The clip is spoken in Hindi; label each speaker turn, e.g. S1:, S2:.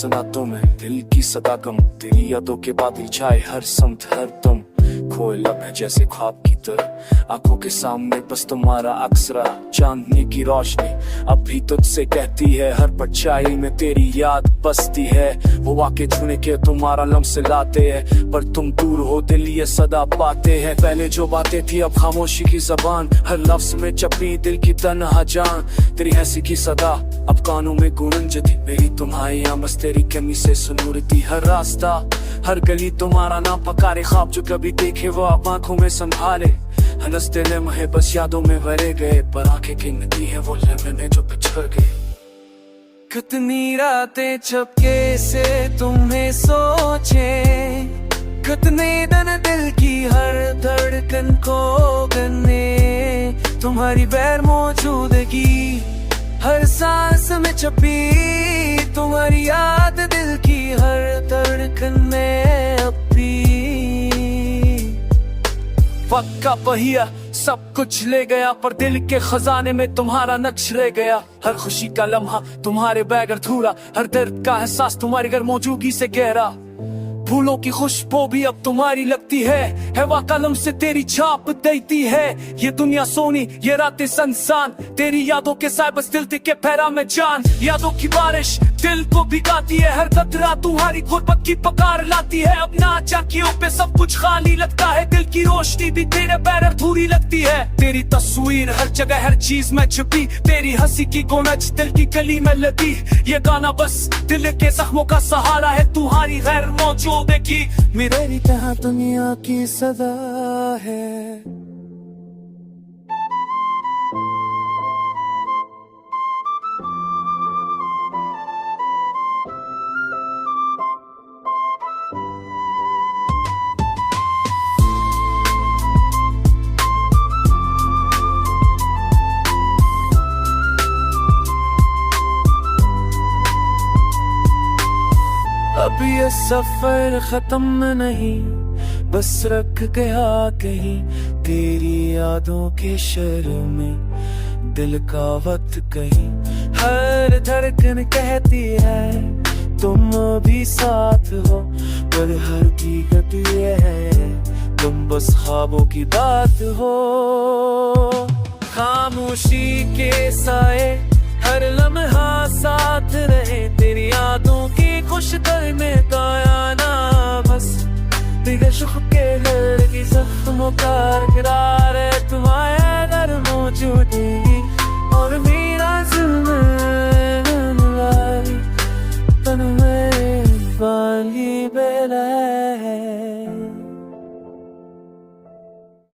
S1: सुना तुम्हें दिल की सदा गम, तेरी यादों के बादल छाए हर समत हर तुम खोए लब है जैसे ख्वाब की तरह, आंखों के सामने बस तुम्हारा अक्सरा, चांदनी की रोशनी अब भी तुझसे कहती है, हर परछाई में तेरी याद बसती है। वो आके छूने के तुम्हारा लम्स लाते हैं, पर तुम दूर हो दिल ये सदा पाते हैं। पहले जो बातें थी अब खामोशी की जबान, हर लफ्ज में चपी दिल की तन्हा जान, तेरी हंसी की सदा अब कानों में गूंजती, मेरी तुम्हारी आमद तेरी कमी से सुनूरती। हर रास्ता हर गली तुम्हारा नाम पकारे, ख्वाब जो कभी देखे वो अब आंखों में संभाले, हंसते लम्हे बस यादों में भरे गए, पर आंखें गिनती है वो लम्हे जो पिछड़ गए।
S2: कितनी रातें चपके से तुम्हें सोचे, कितने दिन दिल की हर धड़कन को गने, तुम्हारी बैर मौजूदगी हर सांस में छपी, तुम्हारी याद दिल की हर धड़कन में अपी।
S1: वक्त का पहिया सब कुछ ले गया, पर दिल के खजाने में तुम्हारा नक्श रह गया। हर खुशी का लम्हा तुम्हारे बगैर अधूरा, हर दर्द का एहसास तुम्हारी घर मौजूदगी से गहरा। फूलों की खुशबू भी अब तुम्हारी लगती है वा कलम से तेरी छाप देती है। ये दुनिया सोनी ये रातें संसान, तेरी यादों के साए बस दिल के पैरा में जान। यादों की बारिश दिल को भिगाती है, हर कतरा तुम्हारी गुर्बत की पकार लाती है। अपना आंखों पे सब कुछ खाली लगता है, दिल की रोशनी भी तेरे पैर अधूरी लगती है। तेरी तस्वीर हर जगह हर चीज में छुपी, तेरी हंसी की गोनज दिल की गली में लगी। ये गाना बस दिल के जख्मों का सहारा है, तुम्हारी गैर मौजूदगी
S2: मेरी तरह दुनिया की सदा है। अब ये सफर खत्म नहीं, बस रख गया कहीं तेरी यादों के शहर में दिल का वक्त कहीं। हर धड़कन कहती है तुम भी साथ हो, पर हर हकीकत ये है तुम बस ख्वाबों की बात हो। खामोशी के साए हर लम्हा साथ रहे, तेरी यादों की खुश दर में गाया ना बस, बिगड़ शुख के घर की जख्मों का गिरा